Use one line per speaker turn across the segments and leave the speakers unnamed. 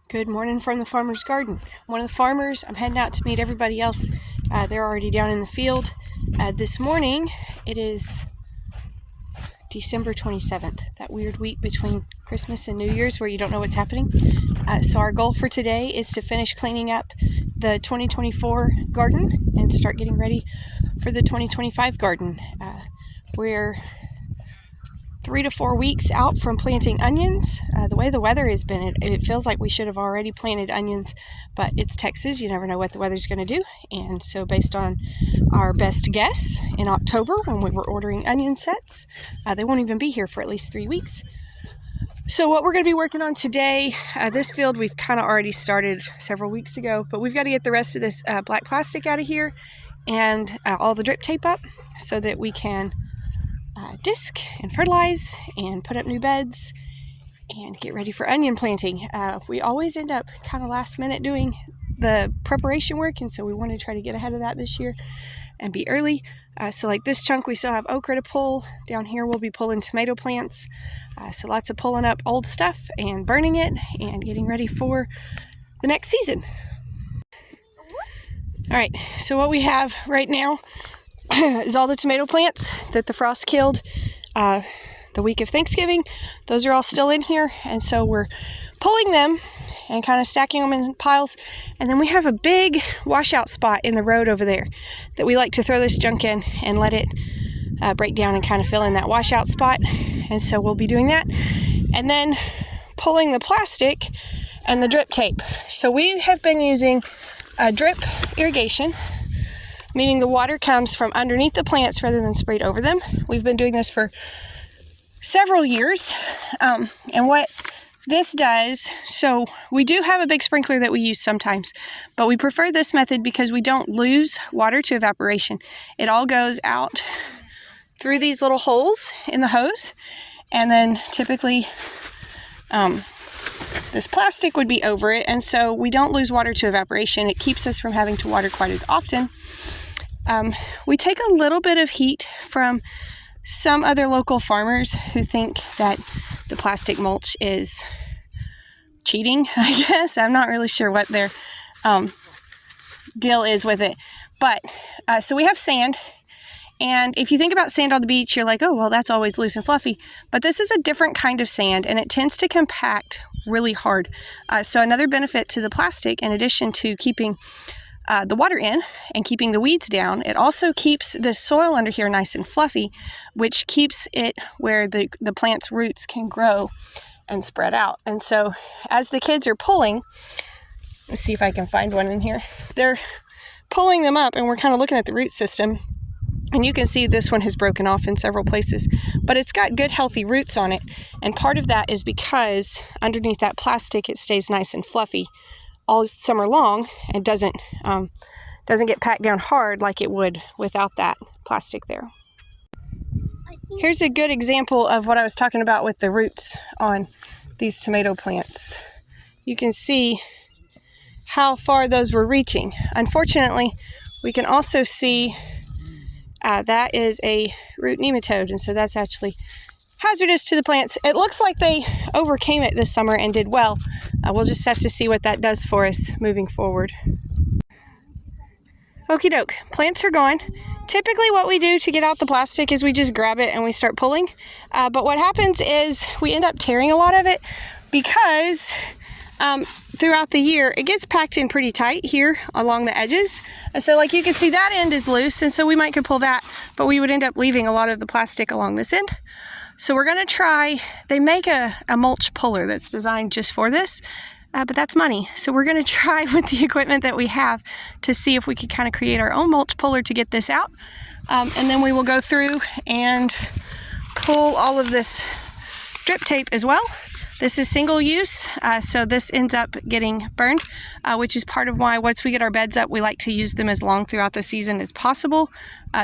Good morning from the farmer's garden. One of the farmers, I'm heading out to meet everybody else. They're already down in the field. This morning, it is December 27th, that weird week between Christmas and New Year's where you don't know what's happening. So our goal for today is to finish cleaning up the 2024 garden and start getting ready for the 2025 garden. We're 3 to 4 weeks out from planting onions. The way the weather has been, it feels like we should have already planted onions, but it's Texas. You never know what the weather's going to do. And so based on our best guess in October when we were ordering onion sets, they won't even be here for at least 3 weeks. So what we're going to be working on today, this field we've kind of already started several weeks ago, but we've got to get the rest of this black plastic out of here and all the drip tape up so that we can disc and fertilize and put up new beds and get ready for onion planting. We always end up kind of last minute doing the preparation work, and so we want to try to get ahead of that this year and be early. So like this chunk, we still have okra to pull. Down here we'll be pulling tomato plants. So lots of pulling up old stuff and burning it and getting ready for the next season. All right, so what we have right now is all the tomato plants that the frost killed the week of Thanksgiving. Those are all still in here, and so we're pulling them and kind of stacking them in piles. And then we have a big washout spot in the road over there that we like to throw this junk in and let it break down and kind of fill in that washout spot. And so we'll be doing that and then pulling the plastic and the drip tape. So we have been using drip irrigation, meaning the water comes from underneath the plants rather than sprayed over them. We've been doing this for several years. And what this does, so we do have a big sprinkler that we use sometimes, but we prefer this method because we don't lose water to evaporation. It all goes out through these little holes in the hose, and then typically this plastic would be over it, and so we don't lose water to evaporation. It keeps us from having to water quite as often. We take a little bit of heat from some other local farmers who think that the plastic mulch is cheating, I guess. I'm not really sure what their deal is with it. But so we have sand. And if you think about sand on the beach, you're like, oh, well, that's always loose and fluffy. But this is a different kind of sand, and it tends to compact really hard. So another benefit to the plastic, in addition to keeping the water in and keeping the weeds down, it also keeps the soil under here nice and fluffy, which keeps it where the plant's roots can grow and spread out. And so as the kids are pulling, let's see if I can find one in here, they're pulling them up and we're kind of looking at the root system, and you can see this one has broken off in several places, but it's got good healthy roots on it. And part of that is because underneath that plastic it stays nice and fluffy all summer long and doesn't get packed down hard like it would without that plastic there. Here's a good example of what I was talking about with the roots on these tomato plants. You can see how far those were reaching. Unfortunately, we can also see that is a root nematode, and so that's actually hazardous to the plants. It looks like they overcame it this summer and did well. We'll just have to see what that does for us moving forward. Okie doke, plants are gone. Typically what we do to get out the plastic is we just grab it and we start pulling. But what happens is we end up tearing a lot of it because throughout the year it gets packed in pretty tight here along the edges. And so like you can see that end is loose, and so we might could pull that, but we would end up leaving a lot of the plastic along this end. So we're going to try, they make a mulch puller that's designed just for this, but that's money. So we're going to try with the equipment that we have to see if we could kind of create our own mulch puller to get this out. And then we will go through and pull all of this drip tape as well. This is single use, so this ends up getting burned, which is part of why once we get our beds up, we like to use them as long throughout the season as possible.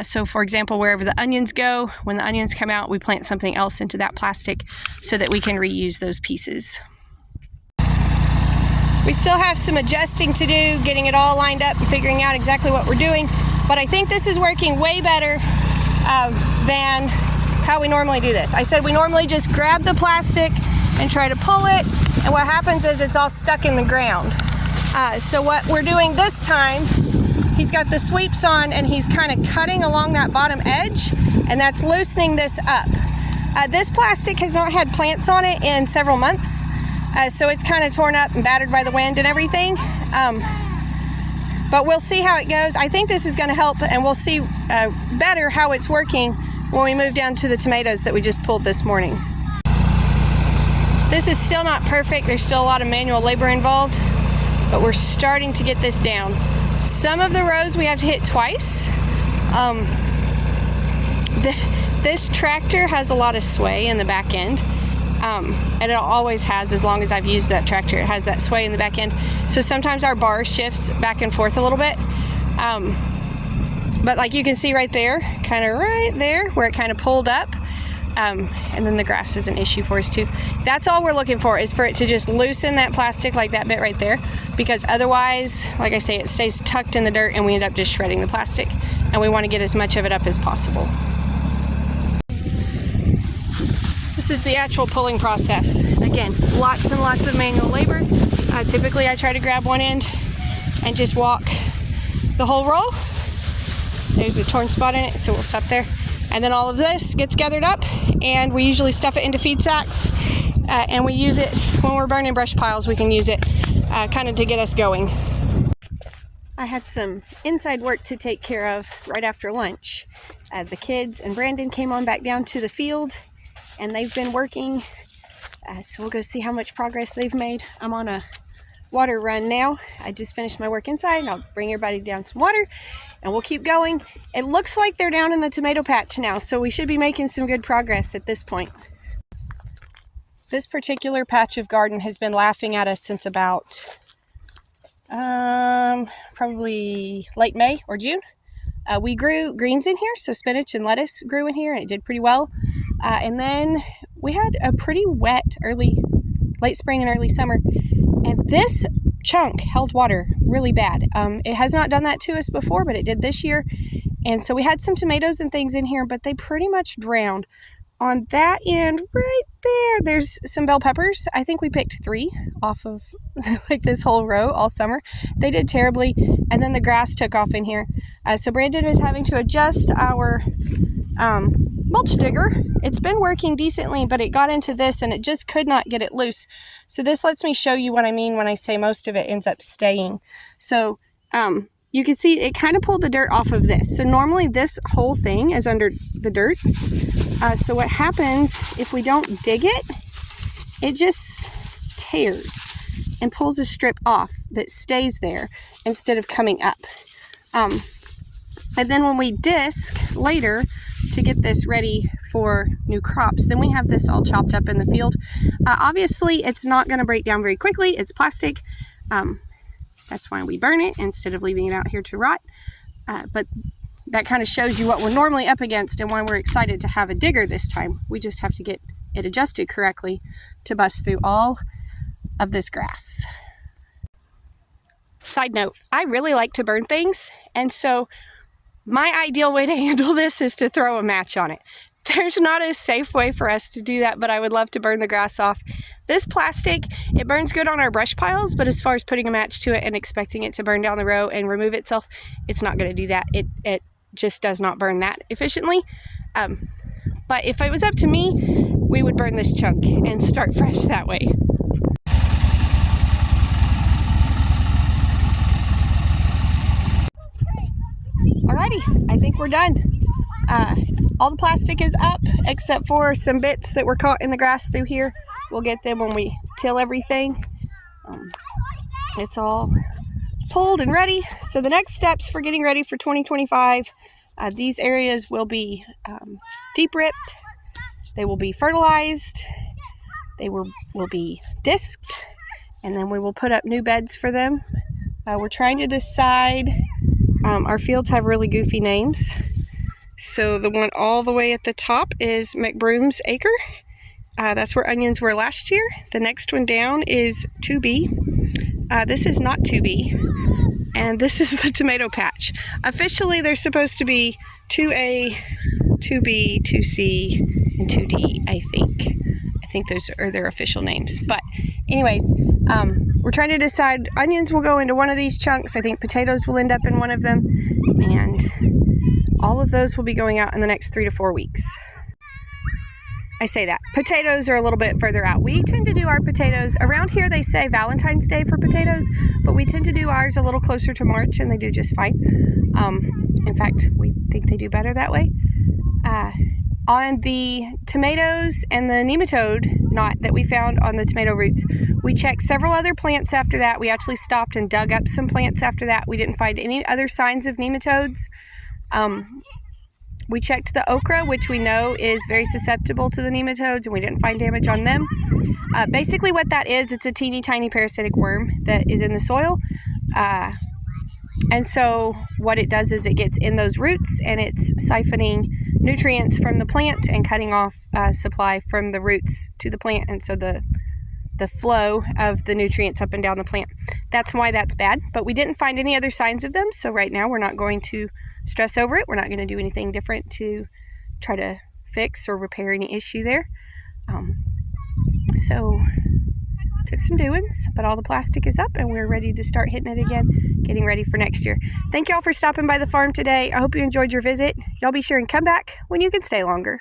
So for example, wherever the onions go, when the onions come out, we plant something else into that plastic so that we can reuse those pieces. We still have some adjusting to do, getting it all lined up and figuring out exactly what we're doing, but I think this is working way better than how we normally do this. I said we normally just grab the plastic and try to pull it and what happens is it's all stuck in the ground. So what we're doing this time, he's got the sweeps on and he's kind of cutting along that bottom edge, and that's loosening this up. This plastic has not had plants on it in several months, so it's kind of torn up and battered by the wind and everything. But we'll see how it goes. I think this is going to help, and we'll see better how it's working when we move down to the tomatoes that we just pulled this morning. This is still not perfect. There's still a lot of manual labor involved, but we're starting to get this down. Some of the rows we have to hit twice. This tractor has a lot of sway in the back end, and it always has as long as I've used that tractor. It has that sway in the back end. So sometimes our bar shifts back and forth a little bit. But like you can see right there, kind of right there where it kind of pulled up. And then the grass is an issue for us too. That's all we're looking for, is for it to just loosen that plastic like that bit right there, because otherwise, like I say, it stays tucked in the dirt and we end up just shredding the plastic, and we want to get as much of it up as possible. This is the actual pulling process. Again, lots and lots of manual labor. Typically I try to grab one end and just walk the whole roll. There's a torn spot in it, so we'll stop there. And then all of this gets gathered up, and we usually stuff it into feed sacks, and we use it when we're burning brush piles. We can use it kind of to get us going. I had some inside work to take care of right after lunch. The kids and Brandon came on back down to the field, and they've been working, so we'll go see how much progress they've made. I'm on a water run now. I just finished my work inside, and I'll bring everybody down some water, and we'll keep going. It looks like they're down in the tomato patch now, so we should be making some good progress at this point. This particular patch of garden has been laughing at us since about probably late May or June. We grew greens in here, so spinach and lettuce grew in here, and it did pretty well. And then we had a pretty wet late spring and early summer, and this chunk held water really bad. It has not done that to us before, but it did this year. And so we had some tomatoes and things in here, but they pretty much drowned. On that end right there, there's some bell peppers. I think we picked 3 off of like this whole row all summer. They did terribly, and then the grass took off in here. So Brandon is having to adjust our mulch digger. It's been working decently, but it got into this and it just could not get it loose. So this lets me show you what I mean when I say most of it ends up staying. So you can see it kind of pulled the dirt off of this. So normally this whole thing is under the dirt. So what happens if we don't dig it, it just tears and pulls a strip off that stays there instead of coming up. And then when we disc later to get this ready for new crops, then we have this all chopped up in the field. Obviously, it's not going to break down very quickly. It's plastic. That's why we burn it instead of leaving it out here to rot. But that kind of shows you what we're normally up against and why we're excited to have a digger this time. We just have to get it adjusted correctly to bust through all of this grass. Side note, I really like to burn things, and so my ideal way to handle this is to throw a match on it. There's not a safe way for us to do that, but I would love to burn the grass off. This plastic, it burns good on our brush piles, but as far as putting a match to it and expecting it to burn down the row and remove itself, it's not going to do that. It just does not burn that efficiently. But if it was up to me, we would burn this chunk and start fresh that way. Alrighty, I think we're done. All the plastic is up except for some bits that were caught in the grass through here. We'll get them when we till everything. It's all pulled and ready. So the next steps for getting ready for 2025, these areas will be deep ripped. They will be fertilized. They will be disked, and then we will put up new beds for them. We're trying to decide. Our fields have really goofy names. So the one all the way at the top is McBroom's Acre. That's where onions were last year. The next one down is 2B. This is not 2B. And this is the tomato patch. Officially, there's supposed to be 2A, 2B, 2C, and 2D, I think. I think those are their official names. But anyways, we're trying to decide. Onions will go into one of these chunks. I think potatoes will end up in one of them. And all of those will be going out in the next 3 to 4 weeks. I say that. Potatoes are a little bit further out. We tend to do our potatoes, around here they say Valentine's Day for potatoes, but we tend to do ours a little closer to March, and they do just fine. In fact, we think they do better that way. On the tomatoes and the nematode knot that we found on the tomato roots, we checked several other plants after that. We actually stopped and dug up some plants after that. We didn't find any other signs of nematodes. We checked the okra, which we know is very susceptible to the nematodes, and we didn't find damage on them. Basically what that is, it's a teeny tiny parasitic worm that is in the soil. And so what it does is it gets in those roots and it's siphoning nutrients from the plant and cutting off supply from the roots to the plant. And so the flow of the nutrients up and down the plant. That's why that's bad. But we didn't find any other signs of them. So right now we're not going to stress over it. We're not going to do anything different to try to fix or repair any issue there. So took some doings, but all the plastic is up and we're ready to start hitting it again, getting ready for next year. Thank y'all for stopping by the farm today. I hope you enjoyed your visit. Y'all be sure and come back when you can stay longer.